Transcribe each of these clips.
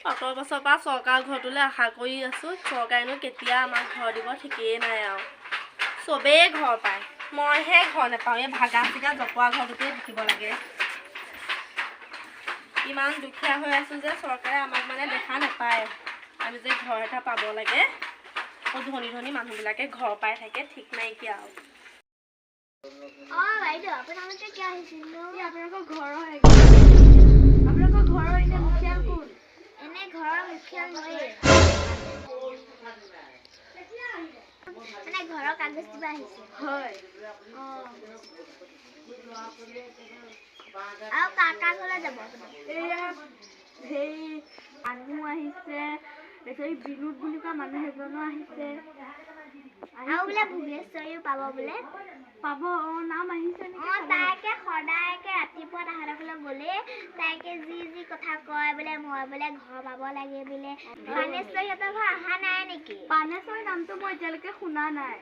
অতৰ বছৰৰ পৰা চৰকাৰ ঘৰটোলৈ আশা কৰি আছোঁ। চৰকাৰেনো কেতিয়া আমাক ঘৰ দিব ঠিকেই নাই আৰু চবেই ঘৰ পায়, মইহে ঘৰ নাপাওঁ। এই ভাগা চিগা জপোৱা ঘৰটোতে থাকিব লাগে। ইমান দুখীয়া হৈ আছোঁ যে চৰকাৰে আমাক মানে দেখা নাপায়। আমি যে ঘৰ এটা পাব লাগে, ধনী ধনী মানুহবিলাকে ঘৰ পাই থাকে ঠিক নাইকিয়া আৰু। বাইদেউ আপোনালোকে কিয় আহিছিল? আপোনালোকৰ ঘৰৰ আপোনালোকৰ ঘৰৰ এনে মুখিয়াল কোন? এনে ঘৰৰ মুখিয়াল ময়ে। মানে ঘৰৰ কাগজ দিব আহিছে। হয়। আৰু কাৰ ঘৰলৈ যাব? এয়া সেই মানুহ আহিছে, তাৰপিছত বিনোদ বুলি কোৱা মানুহ এজনো আহিছে। আৰু বোলে ভুৱনেশ্বৰীও পাব বোলে। পাব নাম আহিছে নেকি? তাইকে সদায়কে ৰাতিপুৱা তাহাঁতৰ ঘৰলৈ গ'লে তাইকে যি কথা কয় বোলে, মই বোলে ঘৰ পাব লাগে বোলে। পানেশ্বৰীহঁতৰ ঘৰ অহা নাই নেকি? পানেশ্বৰী নামটো মই এতিয়ালৈকে শুনা নাই।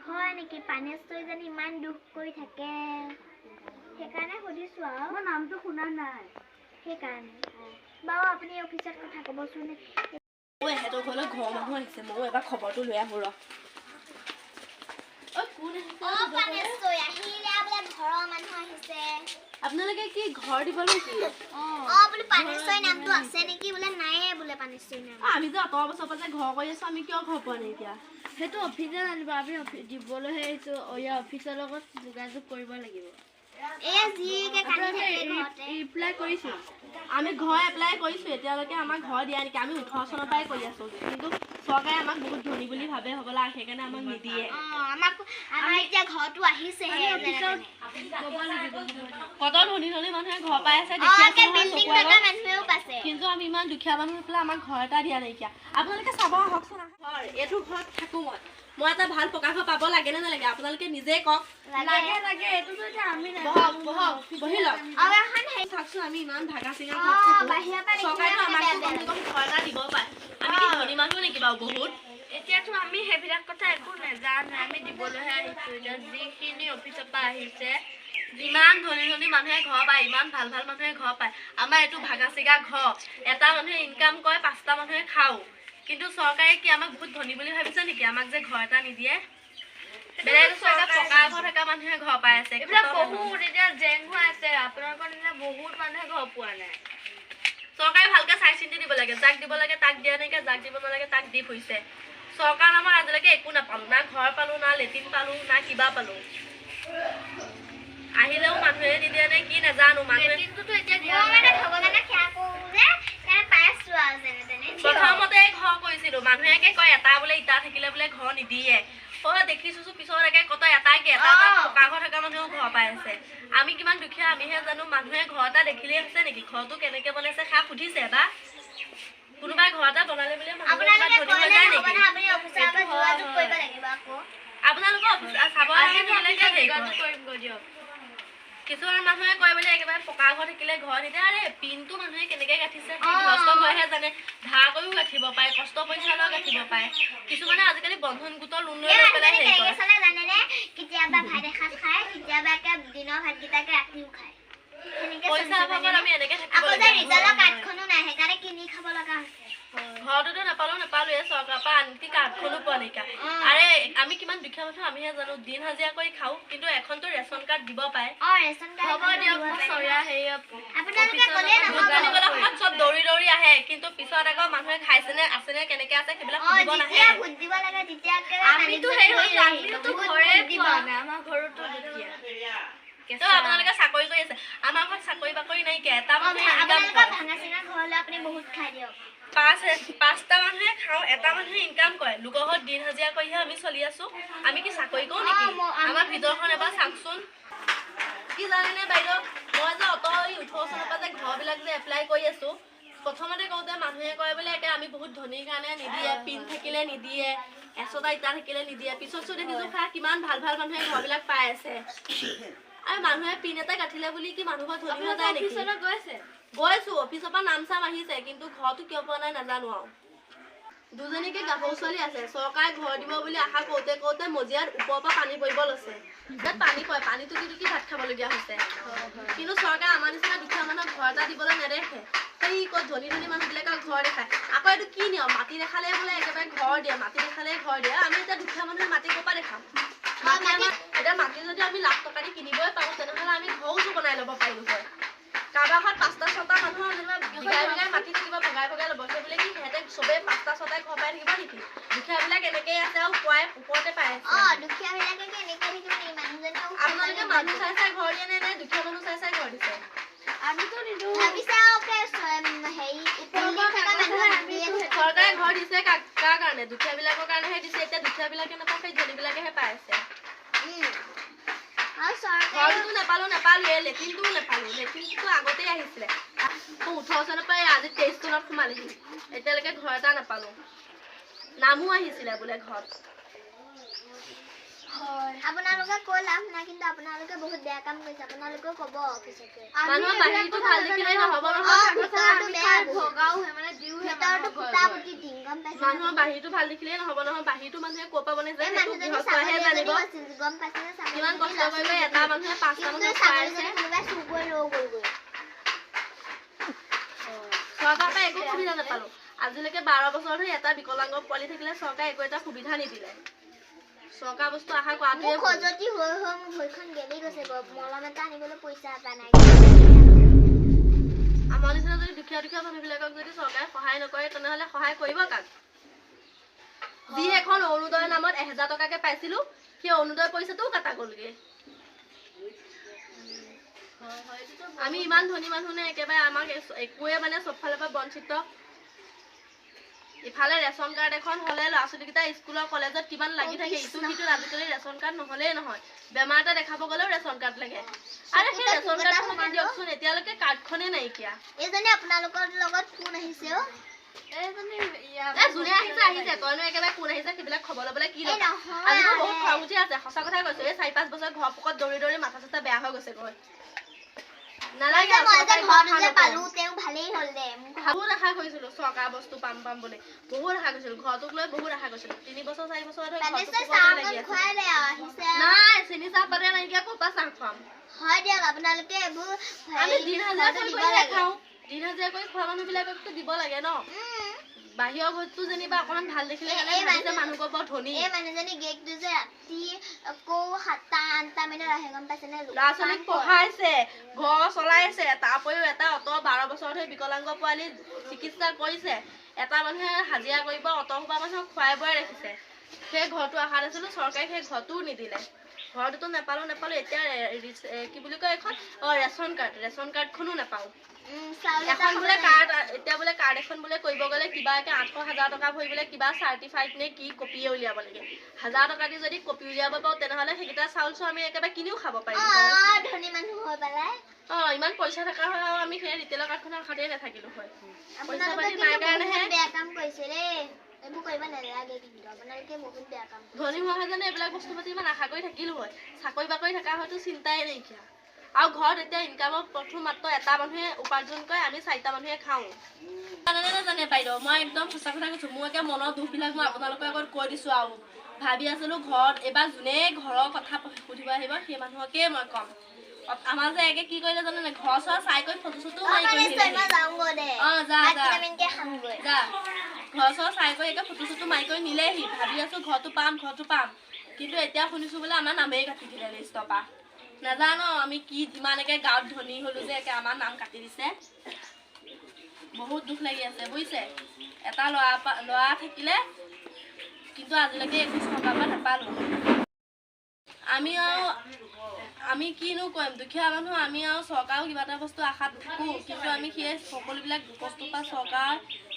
হয় নেকি? পানেশ্বৰীজনী ইমান দুখ কৰি থাকে, সেইকাৰণে সুধিছো আৰু। মই নামটো শুনা নাই সেইকাৰণে বাৰু আপুনি অফিচত কথা ক'বচোন। এহেঁতৰ ঘৰলৈ ঘৰৰ মানুহ আহিছে, ময়ো এবাৰ খবৰটো লৈ আহোঁ ৰ। আপোনালোকে কি ঘৰ দিব নেকি? বোলে পানেশ্বৰী নামটো আছে নেকি? বোলে নাইয়ে বোলে পানেশ্বৰী নাম। আমি যে অত বছৰ পৰা যে ঘৰ কৰি আছো, আমি কিয় ঘৰ পোৱা নাই এতিয়া? সেইটো অফিচে জানিব, আমি দিবলৈহে আহিছোঁ। অফিচৰ লগত যোগাযোগ কৰিব লাগিব। এপ্লাই কৰিছোঁ, আমি ঘৰ এপ্লাই কৰিছোঁ, এতিয়ালৈকে আমাক ঘৰ দিয়া নেকি? আমি 18 চনৰ পৰাই কৰি আছোঁ, কিন্তু চৰকাৰে আমাক বহুত ধনী বুলি ভাবে হ'বলা, সেইকাৰণে আমাক নিদিয়ে। আমাৰ এতিয়া ঘৰটো আহিছেহে। কত ধনী ধনী মানুহে ঘৰ পাই আছে, কিন্তু আমি ইমান দুখীয়া মানুহ পেলাই আমাক ঘৰ এটা দিয়া নাইকিয়া। আপোনালোকে চাব আহকচোন। এইটো ঘৰত থাকোঁ মই এটা ভাল পকা ঘৰ পাব লাগে নে নালাগে? আপোনালোকে নিজে কওক। লাগে এইটোতো এতিয়া আমি বহি লওক। চাওকচোন, আমি ইমান ভাগা চিঙা ঘৰত থাকোঁ, চৰকাৰেতো আমাক ঘৰ এটা দিব পাৰে। আমি কি ধনী মানুহ নেকি বাৰু বহুত? এতিয়াতো আমি সেইবিলাক কথা একো নাজানো, আমি দিবলৈহে আহিছোঁ। এতিয়া যিখিনি অফিচৰ পৰা আহিছে, ইমান ধনী ধনী মানুহে ঘৰ পায়, ইমান ভাল ভাল মানুহে ঘৰ পায়। আমাৰ এইটো ভাগা চিগা ঘৰ, এটা মানুহে ইনকাম কৰে, 5টা মানুহে খাওঁ, কিন্তু চৰকাৰে কি আমাক বহুত ধনী বুলি ভাবিছে নেকি? আমাক যে ঘৰ এটা নিদিয়ে। বেলেগ পকা ঘৰ থকা মানুহে ঘৰ পাই আছে। এইবিলাক বহুত এতিয়া জেং হৈ আছে। আপোনালোকৰ নিচিনা বহুত মানুহে ঘৰ পোৱা নাই। চৰকাৰে ভালকে চাই চিন্তি দিব লাগে, যাক দিব লাগে তাক দিয়া নাইকিয়া, যাক দিব নালাগে তাক দি ফুৰিছে। চৰকাৰ নামৰ আজিলৈকে একো নাপালোঁ, না ঘৰ পালোঁ, না লেট্ৰিন পালোঁ, না কিবা পালোঁ। আহিলেও মানুহে নিদিয়ে নে কি নাজানো। প্ৰথমতে ঘৰ কৰিছিলোঁ, মানুহে কয় এটা বোলে ইটা থাকিলে বোলে ঘৰ নিদিয়ে। দেখিছো পিছত কত এটাকে এটা পকা ঘৰ থকা মানুহেও ঘৰ পাই আছে। আমি কিমান দুখীয়া আমিহে জানো। মানুহে ঘৰ এটা দেখিলেই হৈছে নেকি? ঘৰটো কেনেকে বনাইছে খা সুধিছে বা কোনোবাই ঘৰ এটা বনালে বোলে আপোনালোকৰ কিছুমান মানুহে কয় বোলে একেবাৰে পকা ঘৰ থাকিলে ঘৰ নিদিয়ে। আৰে পিনটো মানুহে কেনেকে গাঠিছে গৃহস্থ ঘৰহে জানে, ধাৰ কৰিও গাঠিব পাৰে, কষ্ট পইচা লৈ গাঠিব পাৰে। কিছুমানে আজিকালি বন্ধন গোটৰ লোন লৈ পেলাই হেৰি কৰে। কেতিয়াবা ভাত এসাঁজ খায়, কেতিয়াবা দিনৰ ভাতকেইটাকে ৰাতিও খায়। পইচা অভাৱত আমি এনেকে থাকিব লাগে। ঘৰটোতো নাপালোৱে, চৰকাৰৰ পৰা আনকি কাৰ্ডখনো পোৱা নাইকিয়া। আৰে আমি কিমান দুখীয়া মানুহ আমিহে জানো। দিন হাজিৰা কৰি খাওঁ, কিন্তু এখনতো ৰেচন কাৰ্ড দিব পাৰে। চব দৌৰি দৌৰি আহে, কিন্তু পিছত আকৌ মানুহে খাইছেনে আছেনে কেনেকে আছে সেইবিলাক সুধিব নাহে। আপোনালোকে চাকৰি কৰি আছে, আমাৰ ঘৰত চাকৰি বাকৰি নাইকিয়া। এটা মানুহে 5টা মানুহে খাওঁ, এটা মানুহে ইনকাম কৰে। লোকৰ ঘৰত দিন হাজিৰা কৰিহে আমি চলি আছো। আমি কি চাকৰি কৰো নেকি? আমাৰ ভিতৰখন এবাৰ চাওকচোন। কি জানেনে বাইদেউ, মই যে 18 চনৰ পৰা যে ঘৰবিলাক যে এপ্লাই কৰি আছো, প্ৰথমতে কওঁতে মানুহে কয় বোলে আমি বহুত ধনীৰ কাৰণে নিদিয়ে, পিন থাকিলে নিদিয়ে, 100টা ইটা থাকিলে নিদিয়ে। পিছত দেখিছো কিমান ভাল ভাল মানুহে ঘৰবিলাক পাই আছে। আৰু মানুহে পিন এটা গাঠিলে বুলি কি মানুহৰ ধনী হৈ যায় নেকি? গৈছো, অফিচৰ পৰা নাম চাম আহিছে, কিন্তু ঘৰটো কিয় পোৱা নাই নাজানো আৰু। দুজনীকে গাভৰু ছোৱালী আছে, চৰকাৰে ঘৰ দিব বুলি আশা কৰোঁতে কৰোঁতে মজিয়াত ওপৰৰ পৰা পানী পৰিব লৈছে। ইয়াত পানী পৰে, পানী টুকি টুকি ভাত খাবলগীয়া হৈছে। কিন্তু চৰকাৰে আমাৰ নিচিনা দুখীয়া মানুহক ঘৰ এটা দিবলৈ নেদেখে। সেই ক'ত ধনী ধনী মানুহবিলাকক ঘৰ দেখায়। মাটি দেখালে বোলে একেবাৰে ঘৰ দিয়ে, মাটি দেখালে ঘৰ দিয়ে। আমি এতিয়া দুখীয়া মানুহে মাটি ক'ৰ পৰা দেখাম? এতিয়া মাটি যদি আমি লাখ টকা দি কিনিবই পাৰোঁ, তেনেহ'লে আমি ঘৰটো বনাই ল'ব পাৰিলোঁ হয়। কাৰোবাৰ ঘৰত 5টা 6টা মানুহৰ যেনিবা বিঘাই বিঘাই মাটি থাকিব, ভগাই ভগাই ল'ব। সেইবুলি কি সিহঁতে চবেই 5টা 6টাই ঘৰ পাই থাকিব নেকি? দুখীয়াবিলাক এনেকেই আছে আৰু খুৱাই ওপৰতে পাই আছে। দুখীয়াবিলাকে কেনেকৈ থাকিব নেকি? মানুহজনেও আপোনালোকে মানুহ চাই চাই ঘৰ দিয়ে নে দুখীয়া মানুহ চাই চাই ঘৰ দিছে? আমিতো নিদিওঁ। চৰকাৰে ঘৰ দিছে কাৰ কাৰণে? দুখীয়াবিলাকৰ কাৰণেহে দিছে। এতিয়া দুখীয়াবিলাকে নাপায়, সেই ধনীবিলাকেহে পাই আছে। ঘৰটো নাপালোৱে, লেট্ৰিনটোও নাপালোঁ। লেট্ৰিনটো আগতেই আহিছিলে। 18 চনৰ পৰা আজি 23 চনত সোমালেহি, এতিয়ালৈকে ঘৰ এটা নাপালোঁ। নামো আহিছিলে বোলে ঘৰত। আপোনালোকে কৈ লাভ নাই, কিন্তু আপোনালোকে বহুত বেয়া কাম কৰিছে। আপোনালোকেও ক'ব পিছতকে। মানুহৰ বাহিৰটো ভাল দেখিলেই নহ'ব নহয়। মানুহৰ বাহিৰটো ভাল দেখিলেই নহ'ব নহয়। বাহিৰটো মানুহে ক'ৰ পৰা বনাইছে সেইটো গৃহস্থইহে জানিব। কিমান কষ্ট কৰি এটা মানুহে 5টা মানুহে খুৱাইছে। চৰকাৰৰ পৰা একো সুবিধা নাপালোঁ। আজিলৈকে 12 বছৰ ধৰি এটা বিকলাংগ পোৱালি থাকিলে চৰকাৰে একো এটা সুবিধা নিদিলে। চৰকাৰ বস্তু আশা কৰাটোৱে খজতি হৈ মোৰ ভৰিখন গেলি গৈছে। মলম এটা আনিবলৈ পইচা এটা নাই। আমাৰ নিচিনা যদি দুখীয়া দুখীয়া মানুহবিলাকক যদি চৰকাৰে সহায় নকৰে, তেনেহ'লে সহায় কৰিব কাক? যি এখন অৰুণোদয়ৰ নামত 1000 টকাকে পাইছিলোঁ, সেই অৰুণোদয় পইচাটোও কাটা গ'লগে। আমি ইমান ধনী মানুহ নে একেবাৰে আমাক একোৱে মানে চব ফালৰ পৰা বঞ্চিত। ইফালে ৰেচন কাৰ্ড এখন হ'লে ল'ৰা ছোৱালীকেইটা স্কুলৰ কলেজত কিমান লাগি থাকে। ইটো সিটোত আজিকালি ৰেচন কাৰ্ড নহ'লেই নহয়। বেমাৰ এটা দেখাব গ'লেও ৰেচন কাৰ্ড লাগে। আৰে সেই ৰেচন কাৰ্ডখনকে দিয়কচোন, এতিয়ালৈকে কাৰ্ডখনেই নাইকিয়া। এইজনী আপোনালোকৰ লগত কোন আহিছে অ? যোনে আহিছে তইনো একেবাৰে কোন আহিছে সেইবিলাক খবৰ ল'বলৈ কি দৰকাৰ? আজিও বহুত খং উঠি আছে, সঁচা কথাই কৈছো। এই 4-5 বছৰ ঘৰ পকত দৌৰি দৌৰি মাথা চাথা বেয়া হৈ গৈছে গৈ। নালাগে বহুত আশা কৰিছিলো চৰকাৰ বস্তু পাম বুলি, বহুত আশা কৰিছিলো। ঘৰটোক লৈ বহুত আশা কৰিছিলো। 3 বছৰ 4 বছৰ ধৰি নাই চেনি চাহ পাতে নাইকিয়া, ক'ৰ পৰা চাহ খুৱাম? আমি দিন হাজিৰা কৰি খোৱা মানুহবিলাককতো দিব লাগে ন। বাহিৰৰ ঘৰটো যেনিবা অকণমান ভাল দেখিলে মানুহবোৰ বৰ ধনী। ল'ৰা ছোৱালীক পঢ়াইছে, ঘৰ চলাইছে, তাৰ উপৰিও এটা অট 12 বছৰ ধৰি বিকলাংগ পোৱালি চিকিৎসা কৰিছে। এটা মানুহে হাজিৰা কৰিব, অট সোপা মানুহক খুৱাই বোৱাই ৰাখিছে। সেই ঘৰটো আশাত আছিলো, চৰকাৰে সেই ঘৰটোও নিদিলে। ঘৰটোতো নাপালো। এতিয়া কি বুলি কয় এখন ৰেচন কাৰ্ডখনো নাপাওঁ। এখন বোলে কাৰ্ড, এতিয়া বোলে কাৰ্ড এখন বোলে কৰিব গ'লে কিবাকে 800-1000 টকা ভৰি বোলে কিবা চাৰ্টিফাইড নে কি কপিয়ে উলিয়াব লাগে। 1000 টকা দি যদি কপি উলিয়াব পাৰোঁ, তেনেহ'লে সেইকেইটা চাউল আমি একেবাৰে কিনিও খাব পাৰিম। ইমান পইচা থকা হয় আৰু আমি সেই ৰিটেইলৰ কাৰ্ডখনৰ আশাতেই নাথাকিলো হয়। পইচা পাতি নাই কাৰণেহে ধনী হোৱা হয় জানে এইবিলাক বস্তু পাতি ইমান আশা কৰি থাকিলো হয়। চাকৰি বাকৰি থকা হয়তো চিন্তাই নাইকিয়া। আৰু ঘৰত এতিয়া ইনকামৰ প্ৰথম মাত্ৰ এটা মানুহে উপাৰ্জন কৰে, আমি 4টা মানুহে খাওঁ। জানে বাইদেউ, মই একদম সঁচা কথা কৈছোঁ। মোৰ একে মনৰ দুখবিলাক মই আপোনালোকৰ আগত কৈ দিছোঁ। আৰু ভাবি আছিলোঁ ঘৰত এইবাৰ যোনে ঘৰৰ কথা সুধিব আহিব সেই মানুহকেই মই ক'ম। আমাৰ যে একে কি কৰিলে জানে নাই, ঘৰ চৰ চাই কৰি ফটো চটো মাৰি কৰি ঘৰ চৰ চাই কৰি একে ফটো চটো মাৰি কৰি নিলেহি। ভাবি আছোঁ ঘৰটো পাম। কিন্তু এতিয়া শুনিছোঁ বোলে আমাৰ নামেই কাটি দিলে লিষ্টৰ পৰা। নাজানো আমি কি ইমানকে গাঁৱত ধনী হ'লো যে একে আমাৰ নাম কাটি দিছে। বহুত দুখ লাগি আছে বুজিছে। এটা ল'ৰা থাকিলে, কিন্তু আজিলৈকে একো চৰকাৰৰ পৰা নাপালোঁ। আমি কিনো কৰিম, দুখীয়া মানুহ। আমি আৰু চৰকাৰেও কিবা এটা বস্তু আশাত থাকোঁ, কিন্তু আমি সেই সকলোবিলাক বস্তুৰ পৰা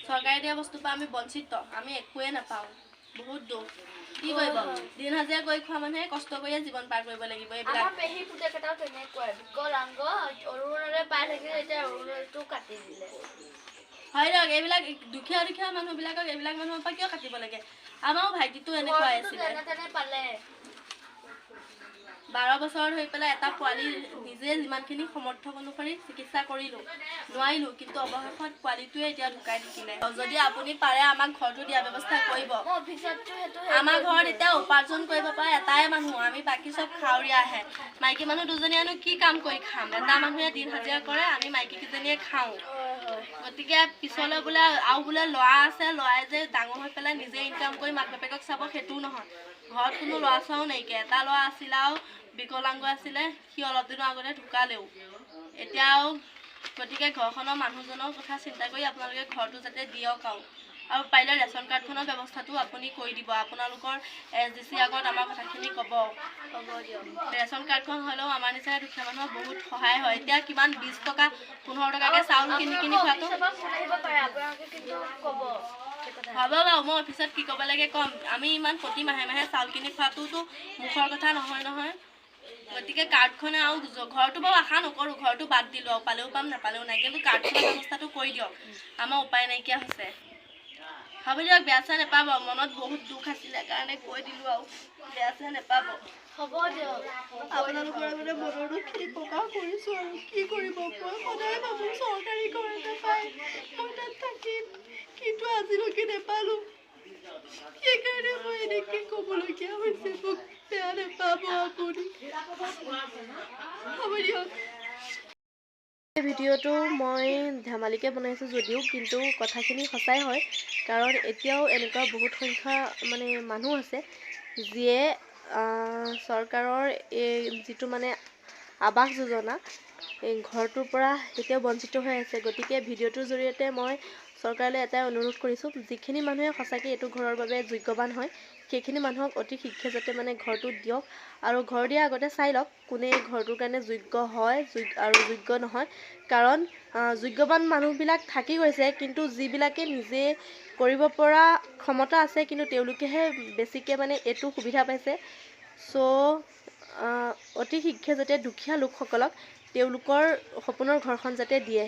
চৰকাৰে দিয়া বস্তুৰ পৰা আমি বঞ্চিত। আমি একোৱে নাপাওঁ। বহুত দুখ। কি কৰিব, দিন হাজিৰা কৰি খোৱা মানুহে কষ্ট কৰিয়ে জীৱন পাৰ কৰিব লাগিব। এইবিলাক পেহী পুতেকেইটাও তেনেকুৱাই বিকলাংগ, অৰুণোদয় পাই থাকিলে, এতিয়া অৰুণোদয়টো কাটি দিলে। হয় দিয়ক, এইবিলাক দুখীয়া মানুহবিলাকক এইবিলাক মানুহৰ পৰা কিয় কাটিব লাগে? আমাৰো ভাইটিটো এনেকুৱাই আছিলে। 12 বছৰ ধৰি পেলাই এটা পোৱালি নিজে যিমানখিনি সমৰ্থ অনুসৰি চিকিৎসা কৰিলোঁ, নোৱাৰিলোঁ। কিন্তু অৱশেষত পোৱালিটোৱে এতিয়া ঢুকাই থাকিলে। যদি আপুনি পাৰে আমাক ঘৰটো দিয়াৰ ব্যৱস্থা কৰিব। আমাৰ ঘৰত এতিয়া উপাৰ্জন কৰিব পৰা এটাই মানুহ, আমি বাকী চব খাৱৰীয়াহে। মাইকী মানুহ দুজনীয়েনো কি কাম কৰি খাম? এটা মানুহে দিন হাজিৰা কৰে, আমি মাইকী কেইজনীয়ে খাওঁ। গতিকে পিছলৈ বোলে আৰু বোলে ল'ৰা আছে, ল'ৰাই যে ডাঙৰ হৈ পেলাই নিজে ইনকাম কৰি মাক বাপেকক চাব সেইটোও নহয়। ঘৰত কোনো ল'ৰা ছোৱালীও নাইকিয়া, এটা ল'ৰা আছিলে আৰু বিকলাংগ আছিলে, সি অলপ দিনৰ আগতে ঢুকালেও। এতিয়াও গতিকে ঘৰখনৰ মানুহজনৰ কথা চিন্তা কৰি আপোনালোকে ঘৰটো যাতে দিয়ক আৰু পাৰিলে ৰেচন কাৰ্ডখনৰ ব্যৱস্থাটো আপুনি কৰি দিব। আপোনালোকৰ SDC আগত আমাৰ কথাখিনি ক'ব। হ'ব দিয়ক। ৰেচন কাৰ্ডখন হ'লেও আমাৰ নিচিনা দুখীয়া মানুহৰ বহুত সহায় হয়। এতিয়া কিমান 20 টকা 15 টকাকৈ চাউল কিনি খোৱাটো হ'ব বাৰু, মই অফিচত কি ক'ব লাগে ক'ম। আমি ইমান প্ৰতি মাহে মাহে চাউল কিনি খোৱাটোতো মুখৰ কথা নহয়। গতিকে কাৰ্ডখনে আৰু ঘৰটো বাৰু আশা নকৰোঁ, ঘৰটো বাদ দিলোঁ আৰু পালেও পাম নাপালেও নাই, কিন্তু কাৰ্ডখনৰ ব্যৱস্থাটো কৰি দিয়ক, আমাৰ উপায় নাইকিয়া হৈছে। হ'ব দিয়ক, বেয়া চেয়া নাপাব, মনত বহুত দুখ আছিলে কাৰণে কৈ দিলোঁ আৰু বেয়া চেয়া নাপাব। হ'ব দিয়ক, আপোনালোকৰ আগতে মনৰ দুখখিনি প্ৰকাশ কৰিছোঁ আৰু কি কৰিব। মই সদায় ভাবোঁ চৰকাৰী ঘৰ এটা পাই মই তাত থাকিম, কিন্তু আজিলৈকে নাপালোঁ। সেইকাৰণে মই এনেকৈ ক'বলগীয়া হৈছে, মোক বেয়া নাপাব আপুনি। হ'ব দিয়ক। এই ভিডিঅ'টো মই ধেমালিকৈ বনাইছোঁ যদিও কিন্তু কথাখিনি সঁচাই হয়, কাৰণ এতিয়াও এনেকুৱা বহুত সংখ্যা মানুহ আছে যিয়ে চৰকাৰৰ এই যিটো আৱাস যোজনা, এই ঘৰটোৰ পৰা এতিয়াও বঞ্চিত হৈ আছে। গতিকে ভিডিঅ'টোৰ জৰিয়তে মই চৰকাৰলৈ এটাই অনুৰোধ কৰিছোঁ, যিখিনি মানুহে সঁচাকৈ এইটো ঘৰৰ বাবে যোগ্যৱান হয় সেইখিনি মানুহক অতি শীঘ্ৰে যাতে ঘৰটো দিয়ক, আৰু ঘৰ দিয়াৰ আগতে চাই লওক কোনে ঘৰটোৰ কাৰণে যোগ্য হয় আৰু যোগ্য নহয়। কাৰণ যোগ্যৱান মানুহবিলাক থাকি গৈছে, কিন্তু যিবিলাকে নিজে কৰিব পৰা ক্ষমতা আছে কিন্তু তেওঁলোকেহে বেছিকৈ এইটো সুবিধা পাইছে। চ' অতি শীঘ্ৰে যাতে দুখীয়া লোকসকলক তেওঁলোকৰ সপোনৰ ঘৰখন যাতে দিয়ে।